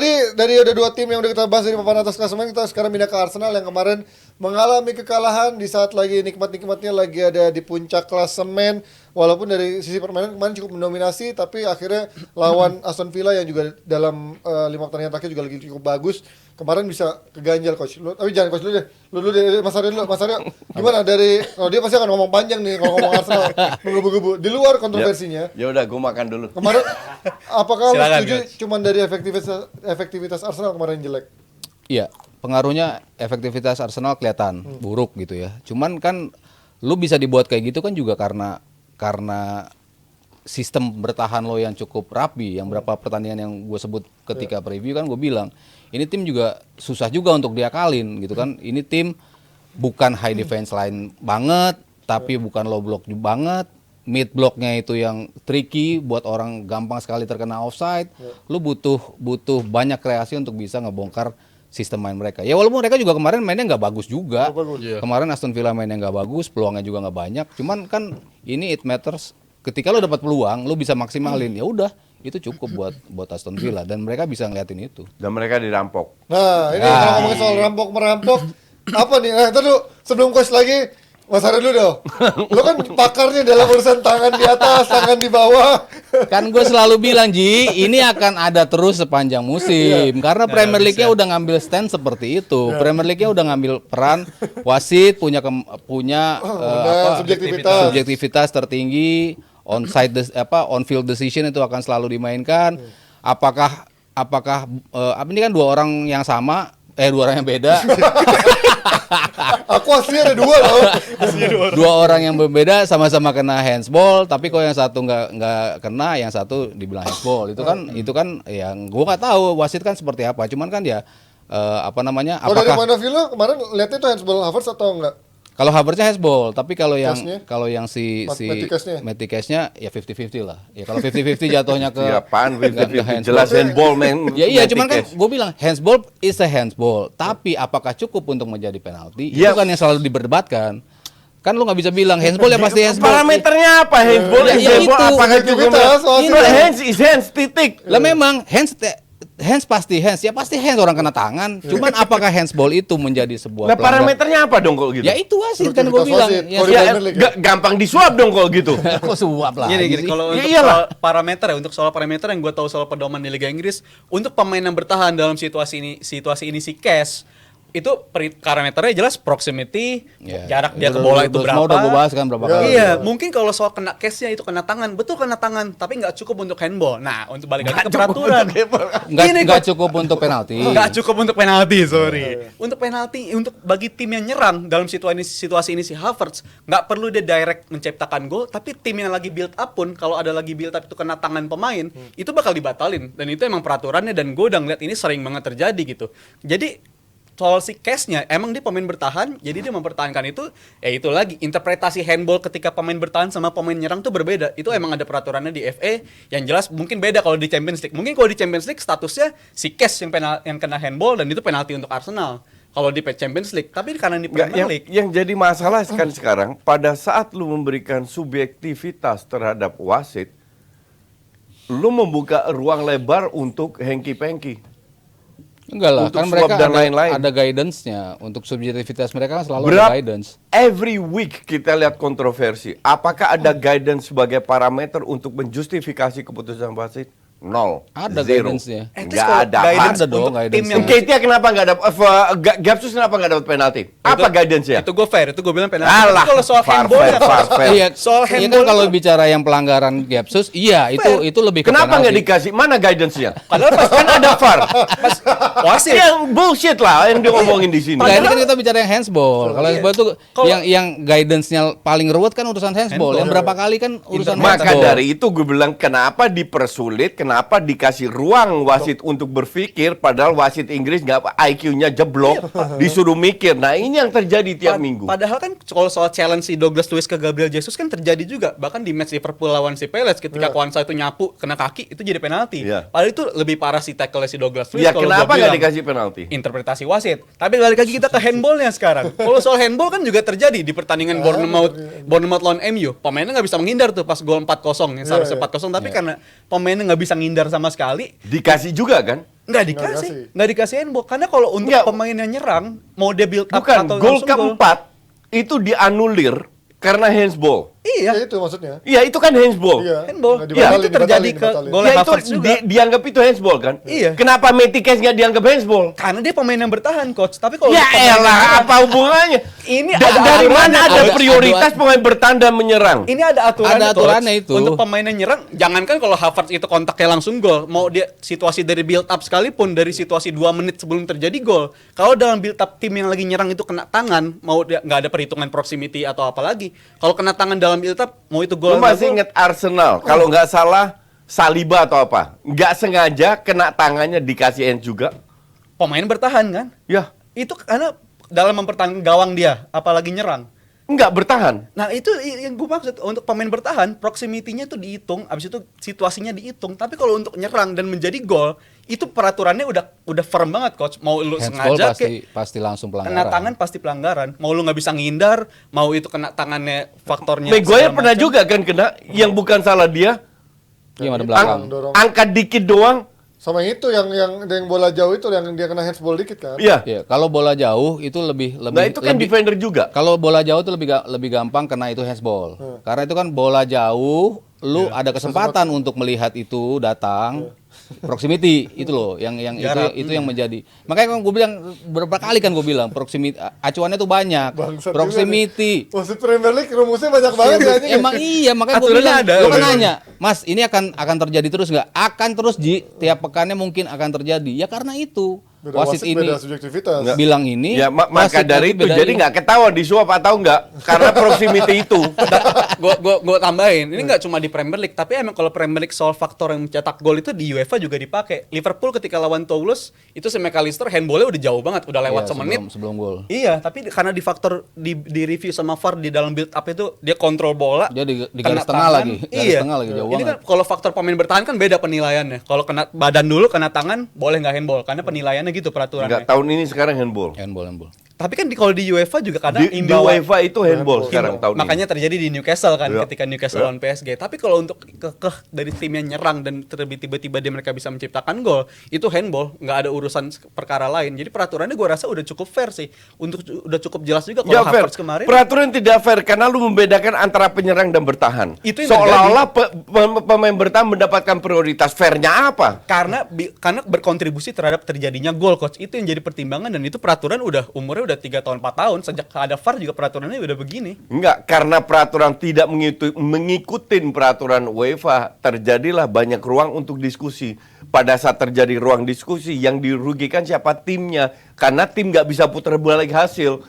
tadi dari ada 2 tim yang udah kita bahas dari papan atas klasemen, kita sekarang pindah ke Arsenal yang kemarin mengalami kekalahan di saat lagi nikmat-nikmatnya lagi ada di puncak klasemen. Walaupun dari sisi permainan kemarin cukup mendominasi, tapi akhirnya lawan Aston Villa yang juga dalam 5 pertandingan terakhir juga lagi cukup bagus. Kemarin bisa keganjal coach. Tapi jangan coach dulu deh. Lu deh Mas Aryo dulu. Mas Aryo gimana dari dia pasti akan ngomong panjang nih kalau ngomong Arsenal menggebu-gebu. Di luar kontroversinya. Ya udah, gue makan dulu. Kemarin apakah lu Silakan, setuju cuman dari efektivitas Arsenal kemarin jelek? Iya, pengaruhnya efektivitas Arsenal kelihatan buruk gitu ya. Cuman kan lu bisa dibuat kayak gitu kan juga karena sistem bertahan lo yang cukup rapi. Yang berapa pertandingan yang gue sebut ketika preview kan gue bilang, ini tim juga susah juga untuk diakalin gitu kan. Ini tim bukan high defense line banget, tapi bukan low block banget. Mid blocknya itu yang tricky, buat orang gampang sekali terkena offside. Lu butuh banyak kreasi untuk bisa ngebongkar sistem main mereka. Ya walaupun mereka juga kemarin mainnya nggak bagus juga. Kemarin Aston Villa mainnya nggak bagus, peluangnya juga nggak banyak. Cuman kan ini it matters. Ketika lo dapat peluang, lo bisa maksimalin. Ya udah, itu cukup buat Aston Villa dan mereka bisa ngeliatin itu. Dan mereka dirampok. Nah, ini kalau ngomongin soal rampok-merampok, apa nih? Nah, itu sebelum coach lagi, Mas Aryo dulu dong. Lo kan pakarnya dalam urusan tangan di atas, tangan di bawah. Kan gue selalu bilang, Ji, ini akan ada terus sepanjang musim. Karena Premier League-nya udah ngambil stand seperti itu. Premier League-nya udah ngambil peran wasit, punya subjektivitas tertinggi, on field decision itu akan selalu dimainkan. Apakah ini kan dua orang yang yang beda. Aku aslinya ada 2 loh. Dua orang yang berbeda sama-sama kena handsball, tapi kalau yang satu nggak kena, yang satu dibilang handsball. Itu kan yang gua nggak tahu wasit kan seperti apa. Cuman kan ya Kalau dari point of view lo kemarin lihatnya itu handsball Havertz atau enggak? Kalau Havertznya handsball, tapi kalau yang si Matty Cash-nya ya 50-50 lah. Ya kalau 50-50 jatuhnya ke Apaan 50-50? nggak Jelas handball, men. Ya iya, cuman kan gue bilang handsball is a handsball, tapi apakah cukup untuk menjadi penalti? Itu kan yang selalu diberdebatkan. Kan lu nggak bisa bilang handsball ya pasti handsball. Parameternya apa? Handball is handball, apakah cukup? Hands is hands, titik. Lah memang hands pasti hands, ya pasti hands, orang kena tangan. Cuman apakah handsball itu menjadi sebuah parameternya apa dong kalau gitu? Ya itu wasit kan gue bilang. Gampang disuap dong kalau gitu. Kok suap lah. Gini, kalau untuk soal parameter ya, untuk soal parameter yang gue tahu soal pedoman di Liga Inggris, untuk pemain yang bertahan dalam situasi ini si Cash itu parameternya jelas proximity, jarak dia ke bola itu berapa. Udah gue bahas kan berapa kali. Iya, mungkin kalau soal kena case-nya itu kena tangan, betul kena tangan, tapi nggak cukup untuk handball. Nah, untuk balik lagi ke peraturan. Nggak cukup untuk penalti. Nggak cukup untuk penalti, sorry. Untuk penalti, untuk bagi tim yang nyerang dalam situasi ini si Havertz, nggak perlu dia direct menciptakan gol, tapi tim yang lagi build up pun, kalau ada lagi build up itu kena tangan pemain, itu bakal dibatalin. Dan itu emang peraturannya, dan gue udah ngeliat ini sering banget terjadi gitu. Jadi soal si Cash-nya, emang dia pemain bertahan, jadi dia mempertahankan itu, ya itu lagi, interpretasi handball ketika pemain bertahan sama pemain nyerang tuh berbeda. Itu emang ada peraturannya di FA, yang jelas mungkin beda kalau di Champions League. Mungkin kalau di Champions League statusnya si Cash yang kena handball, dan itu penalti untuk Arsenal. Kalau di Champions League, tapi karena di Premier League. Yang jadi masalah kan sekarang, pada saat lu memberikan subjektivitas terhadap wasit, lu membuka ruang lebar untuk hengki-pengki. Enggak lah, untuk kan mereka ada guidance-nya. Untuk subjektivivitas mereka kan selalu ada guidance. Every week kita lihat kontroversi. Apakah ada guidance sebagai parameter untuk menjustifikasi keputusan wasit? Nol. Ada Zero. guidance-nya. Nggak ada. Ada dong guidance-nya. Ketia kenapa nggak dapat? Gapsus kenapa nggak dapat penalti? Apa guidance-nya? Itu gue fair, itu gue bilang penalti. Alah, kalau soal handball ya, soal handball kan kalau bicara yang pelanggaran Gapsus, iya itu lebih ke kenapa nggak dikasih? Mana guidance-nya? Padahal kan ada VAR. Wasit yang bullshit lah yang dia ngomongin di sini. Nah, ini kan kita bicara yang handsball. Kalau handsball itu yang guidance-nya paling ruwet kan urusan handsball. Yang berapa kali kan urusan handsball. Maka dari itu gue bilang kenapa dipersulit, kenapa dikasih ruang wasit untuk berpikir, padahal wasit Inggris nggak IQ-nya jeblok, disuruh mikir. Nah ini yang terjadi tiap minggu. Padahal kan kalau soal challenge si Douglas Luiz ke Gabriel Jesus kan terjadi juga. Bahkan di match Liverpool lawan si Palace ketika Kwanza itu nyapu kena kaki itu jadi penalti. Padahal itu lebih parah si tackle si Douglas Luiz. Ya kenapa nggak dikasih penalti? Interpretasi wasit. Tapi balik lagi kita ke handballnya sekarang. Kalau soal handball kan juga terjadi di pertandingan Bournemouth lawan MU. Pemainnya nggak bisa menghindar tuh pas gol 4-0 yang seharusnya 4-0, tapi karena pemainnya nggak bisa ngindar sama sekali. Dikasih juga kan? Nggak dikasih handball. Karena kalau untuk Nggak. pemain yang nyerang, mau dia build up Bukan, atau gol langsung keempat itu dianulir karena handsball. Iya. Ya itu maksudnya. Iya, itu kan handsball. Iya. Handball. Nggak Ya, dibatalin, itu terjadi ke dibatalin. gol Ya itu Havertz juga. dianggap itu handsball kan? Iya. Kenapa Matty Cash nggak dianggap handsball? Karena dia pemain yang bertahan, coach. Tapi kalau Ya untuk pemain yang elah, nyerang, apa hubungannya? Ini Dari ada mana aturannya, ada ada- prioritas pemain bertahan dan menyerang? Ini ada aturannya, Ada Coach. aturannya itu. Untuk pemain yang nyerang, jangankan kalau Havertz itu kontaknya langsung gol, mau dia situasi dari build up sekalipun, dari situasi 2 menit sebelum terjadi gol. Kalau dalam build up tim yang lagi nyerang itu kena tangan, mau dia nggak ada perhitungan proximity atau apa lagi. Kalau kena tangan dalam build up, mau itu gol. Lu masih inget Arsenal, kalau nggak salah Saliba atau apa, nggak sengaja kena tangannya dikasih hand juga. Pemain bertahan kan? Ya, Itu karena dalam mempertahankan gawang dia, apalagi nyerang. nggak bertahan. Nah itu yang gue maksud, untuk pemain bertahan proximity-nya itu dihitung, abis itu situasinya dihitung. Tapi kalau untuk nyerang dan menjadi gol, itu peraturannya udah firm banget, coach. Mau lu Handsball sengaja pasti langsung pelanggaran. kena tangan pasti pelanggaran. Mau lu nggak bisa ngindar, mau itu kena tangannya faktornya. Maguire segala pernah macam. juga kan kena, yang bukan salah dia, Yang ada belakang. Dorong. angkat dikit doang. Sama itu yang bola jauh itu yang dia kena handsball dikit kan. Iya. Iya, kalau bola jauh itu lebih Nah itu kan defender juga. Kalau bola jauh itu lebih gampang kena itu handsball. Karena itu kan bola jauh, lu ada kesempatan untuk melihat itu datang. Proximity itu loh yang Jarak. itu yang menjadi. Makanya kan gue bilang berapa kali kan gue bilang proximity acuannya tuh banyak. Bangsat Proximity. Wasit Premier League rumusnya banyak banget ya anjing. Emang iya, makanya gue Aturannya bilang, ada. gue kan nanya, Mas, ini akan terjadi terus nggak? Akan terus, Ji. Tiap pekannya mungkin akan terjadi. Ya karena itu Beda wasit ini beda subjektivitas. Nggak. bilang ini. Ya maka wasit dari nanti itu bedain. jadi nggak ketahuan disuap atau enggak karena proximity itu. Gue tambahin, ini nggak cuma di Premier League, tapi emang kalau Premier League soal faktor yang mencetak gol itu di UEFA juga dipakai. Liverpool ketika lawan Toulouse itu si McAllister handballnya udah jauh banget, udah lewat Iya, semenit. sebelum gol. Iya, tapi karena di faktor di review sama VAR di dalam build up itu dia kontrol bola. Dia di kena garis tengah tangan. lagi. Garis Iya. tengah lagi, jauh Ini banget. kan kalau faktor pemain bertahan kan beda penilaiannya. Kalau kena badan dulu, kena tangan, boleh nggak handball karena penilaiannya gitu peraturannya. Enggak, tahun ini sekarang handball. Handball. Tapi kan kalau di UEFA juga kadang Di imbauan UEFA itu handball sekarang tahun makanya terjadi di Newcastle kan Iya. ketika Newcastle lawan PSG. Tapi kalau untuk kekeh dari tim yang nyerang dan tiba-tiba dia mereka bisa menciptakan gol, itu handball, nggak ada urusan perkara lain. Jadi peraturannya gue rasa udah cukup fair sih. Udah cukup jelas juga ini. Ya kalau fair. Havertz kemarin. Peraturan tidak fair karena lu membedakan antara penyerang dan bertahan. Itu yang seolah-olah pemain bertahan mendapatkan prioritas. Fairnya apa? Karena berkontribusi terhadap terjadinya gol, coach. Itu yang jadi pertimbangan dan itu peraturan umurnya udah 3 tahun 4 tahun sejak ada VAR juga peraturannya udah begini. Enggak, karena peraturan tidak mengikuti peraturan UEFA, terjadilah banyak ruang untuk diskusi. Pada saat terjadi ruang diskusi, yang dirugikan siapa? Timnya. Karena tim nggak bisa putar balik hasil.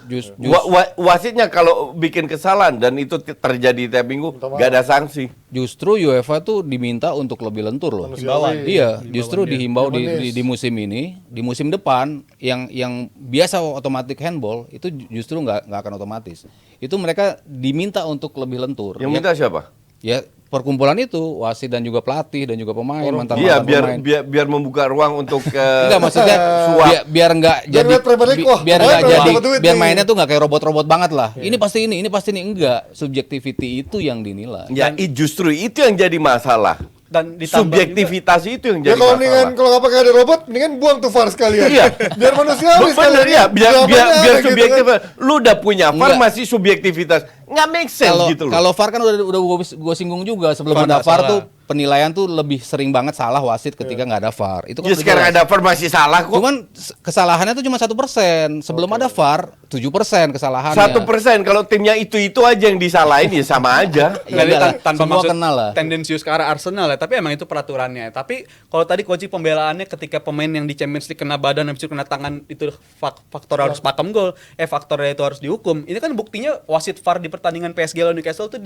Wasitnya kalau bikin kesalahan dan itu terjadi tiap minggu, nggak ada sanksi. Justru UEFA tuh diminta untuk lebih lentur loh. Manusiawi. Iya, justru dihimbau Humanis. di musim ini, di musim depan yang biasa otomatis handball itu justru nggak akan otomatis. Itu mereka diminta untuk lebih lentur. Yang minta siapa? Ya perkumpulan itu wasit dan juga pelatih dan juga pemain mantan Iya, pemain. biar membuka ruang untuk Enggak maksudnya suap. biar enggak Biar jadi lihat Premier League, wah, biar pemain enggak udah jadi dapat duit biar nih. mainnya tuh enggak kayak robot-robot banget lah. Ini pasti ini enggak. Subjectivity itu yang dinilai. Ya, justru itu yang jadi masalah. Dan ditambah Subjektivitas itu yang Ya jadi kalau mendingan masalah. kalau nggak pakai ada robot, mendingan buang tuh VAR sekalian. Iya. Biar manusiawi Bener sekalian. ya, biar Jawabannya ada gitu subjektif. kan. Lu udah punya VAR Enggak. masih subjektivitas. Nggak make sense gitu loh. Kalau VAR kan udah gua singgung juga sebelum VAR ada nggak VAR salah. tuh penilaian tuh lebih sering banget salah wasit ketika nggak ada VAR. Itu kan Ya udah sekarang jelas. ada VAR masih salah kok. Cuman kesalahannya tuh cuma 1%. Sebelum ada VAR 7% kesalahannya. 1%, kalau timnya itu aja yang disalahin ya sama aja. Ya Jadi enggak lah, tanpa semua maksud kenal lah. tendensius ke arah Arsenal ya, tapi emang itu peraturannya. Tapi kalau tadi coach pembelaannya ketika pemain yang di Champions League kena badan habis itu kena tangan itu faktor harus pakem gol, faktornya itu harus dihukum. Ini kan buktinya wasit VAR di pertandingan PSG lawan Newcastle tuh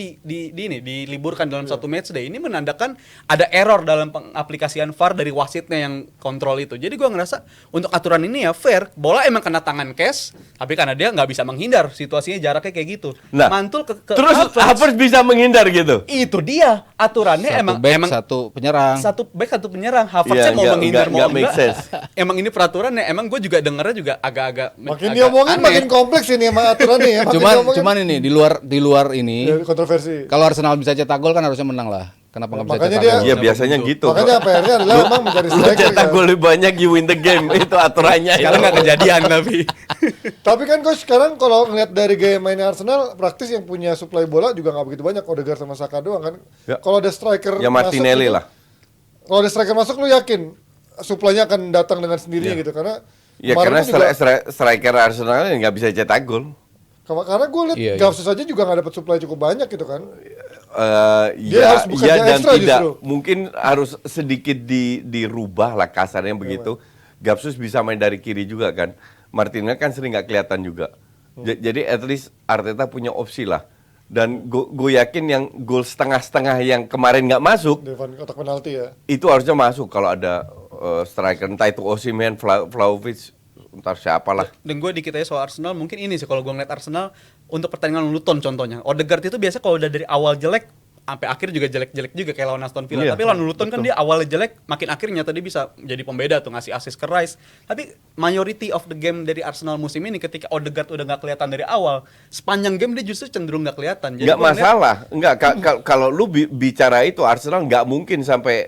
diliburkan dalam satu match day. Ini menandakan ada error dalam pengaplikasian VAR dari wasitnya yang kontrol itu. Jadi gua ngerasa untuk aturan ini ya fair. Bola emang kena tangan Cash, tapi karena dia nggak bisa menghindar, situasinya jaraknya kayak gitu. Nah, Mantul ke terus Havertz bisa menghindar gitu. itu dia aturannya Satu emang back, emang satu penyerang. satu back satu penyerang. Havertz Iya, mau nggak- menghindar nggak mau make enggak. sense. Emang ini peraturannya emang gue juga dengernya juga agak-agak Makin agak diomongin aneh. makin kompleks ini emang aturannya ya. Makin diomongin. Cuman ini di luar ini Ya, kontroversi. kalau Arsenal bisa cetak gol kan harusnya menang lah. Kenapa nggak bisa Makanya cetak dia- gol? Iya biasanya gitu. Makanya PR-nya adalah emang mencari Lu striker cetak kan. gol lebih banyak, you win the game. Itu aturannya. Sekarang itu. nggak kejadian tapi. Tapi kan coach sekarang kalau ngeliat dari gaya mainnya Arsenal, praktis yang punya supply bola juga nggak begitu banyak. Odegaard sama Saka doang kan. Ya. Kalau ada striker Ya Martinelli masuk lah. gitu, kalau ada striker masuk lu yakin supply-nya akan datang dengan sendirinya gitu karena Ya kemarin karena tuh juga- striker Arsenal nggak bisa cetak gol. karena gue lihat Iya, iya. Gavsus aja juga nggak dapat supply cukup banyak gitu kan. Dia Ya, harus bekerja ya dan ekstra tidak. justru. Mungkin harus sedikit dirubah lah kasarnya begitu. Gapsus bisa main dari kiri juga kan. Martinelli kan sering nggak kelihatan juga. Jadi at least Arteta punya opsi lah. Dan gue yakin yang gol setengah-setengah yang kemarin nggak masuk Devan kotak penalti ya. itu harusnya masuk kalau ada striker, entah itu Osimhen, Vlahovic, entar siapalah. Dan gue dikit aja soal Arsenal, mungkin ini sih kalau gue ngeliat Arsenal untuk pertandingan Luton contohnya. Odegaard itu biasa kalau udah dari awal jelek sampai akhir juga jelek-jelek juga kayak lawan Aston Villa. Iya, Tapi lawan Luton kan dia awalnya jelek, makin akhirnya tadi bisa jadi pembeda tuh ngasih assist ke Rice. Tapi majority of the game dari Arsenal musim ini ketika Odegaard udah nggak kelihatan dari awal, sepanjang game dia justru cenderung nggak kelihatan. Nggak gua ngeliat- masalah, nggak kalau lu bicara itu Arsenal nggak mungkin sampai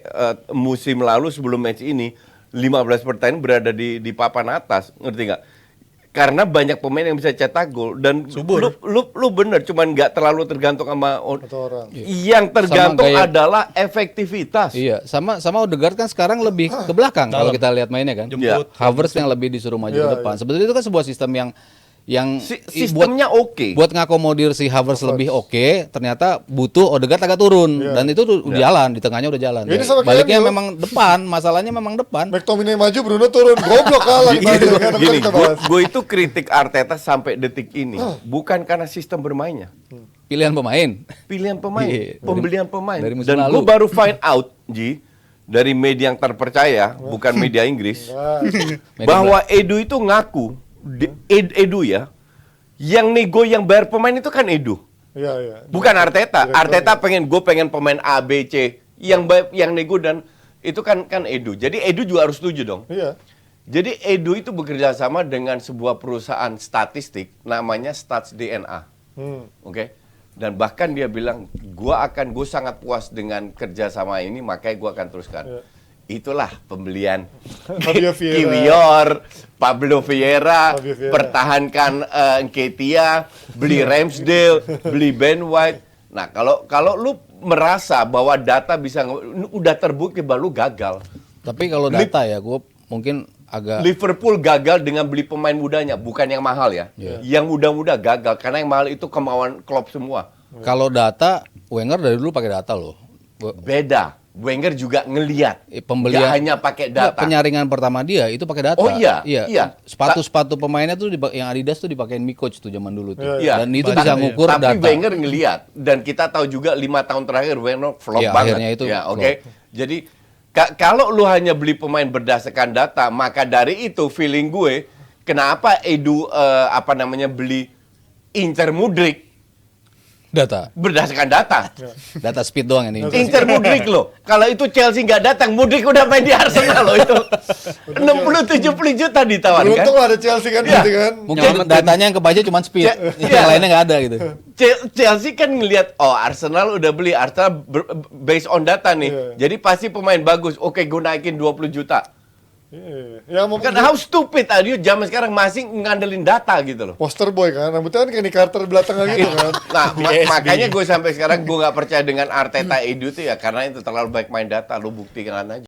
musim lalu sebelum match ini 15 pertandingan berada di papan atas, ngerti nggak? Karena banyak pemain yang bisa cetak gol dan Subur. lu bener, cuman nggak terlalu tergantung sama Atau orang. yang tergantung Sama gaya- adalah efektivitas. Iya, sama Odegaard kan sekarang lebih ke belakang kalau kita lihat mainnya kan. Jemput. Havertz yang lebih disuruh maju Iya, ke depan. Sebetulnya itu kan sebuah sistem yang Sistemnya oke. buat ngakomodir si Havertz lebih oke, ternyata butuh Odegaard agak turun Iya. dan itu udah jalan di tengahnya udah jalan. Ya, ini sama kayak Baliknya MU. memang depan, masalahnya memang depan. McTominay maju, Bruno turun, goblok kalah. Gini, gue itu kritik Arteta sampai detik ini bukan karena sistem bermainnya. Pilihan pemain. Pilihan pemain, Iya, pembelian pemain. dari musim Dan lalu. gue baru find out, Ji, dari media yang terpercaya, bukan media Inggris, bahwa Edu itu ngaku, Edu ya, yang nego yang bayar pemain itu kan Edu, Iya, iya. bukan Arteta. Direktur. Arteta gue pengen pemain A, B, C, yang nego dan itu kan Edu. Jadi Edu juga harus setuju dong. Iya. Jadi Edu itu bekerja sama dengan sebuah perusahaan statistik namanya Stats DNA. Oke. Dan bahkan dia bilang, gue sangat puas dengan kerjasama ini, makanya gue akan teruskan. Iya. Itulah pembelian Fabio Vieira. Kiwior, Pablo Vieira, Fabio Vieira. pertahankan Nketiah, beli Ramsdale, beli Ben White. Nah, kalau lu merasa bahwa data bisa udah terbukti bahwa lu gagal. Tapi kalau data ya, gue mungkin agak Liverpool gagal dengan beli pemain mudanya, bukan yang mahal ya. Iya. Yang muda-muda gagal karena yang mahal itu kemauan Klopp semua. kalau data Wenger dari dulu pakai data loh. Beda. Wenger juga ngeliat. Pembelian Nggak hanya pakai data. Penyaringan pertama dia itu pakai data. Oh iya. Sepatu pemainnya tuh yang Adidas tuh dipakein Mikoc tuh zaman dulu tuh. Iya. Dan itu Tapi- bisa ngukur tapi data. Wenger ngeliat dan kita tahu juga 5 tahun terakhir Wenger flop Iya, banget. akhirnya itu Ya, flop. oke. Jadi kalau lu hanya beli pemain berdasarkan data, maka dari itu feeling gue kenapa Edu beli Inter Mudryk Data. berdasarkan data. Data speed doang ini. Inter Mudryk loh. Kalau itu Chelsea nggak datang, Mudryk udah main di Arsenal loh itu. 60-70 juta ditawarkan. Beruntung lah ada Chelsea kan, Iya. berarti kan. Mungkin datanya yang kebaca cuma speed. Iya. Yang lainnya nggak ada gitu. Chelsea kan ngelihat, oh Arsenal udah beli, Arsenal based on data nih. Iya. Jadi pasti pemain bagus. Oke, gue naikin 20 juta. Iya. Ya mau Kan how stupid Adio zaman sekarang masih ngandelin data gitu loh. poster boy kan, rambutnya kan kayak Nick Carter belakangnya gitu kan. Nah, makanya gue sampai sekarang gue nggak percaya dengan Arteta Edu tuh ya karena itu terlalu baik main data. Lu buktikan aja.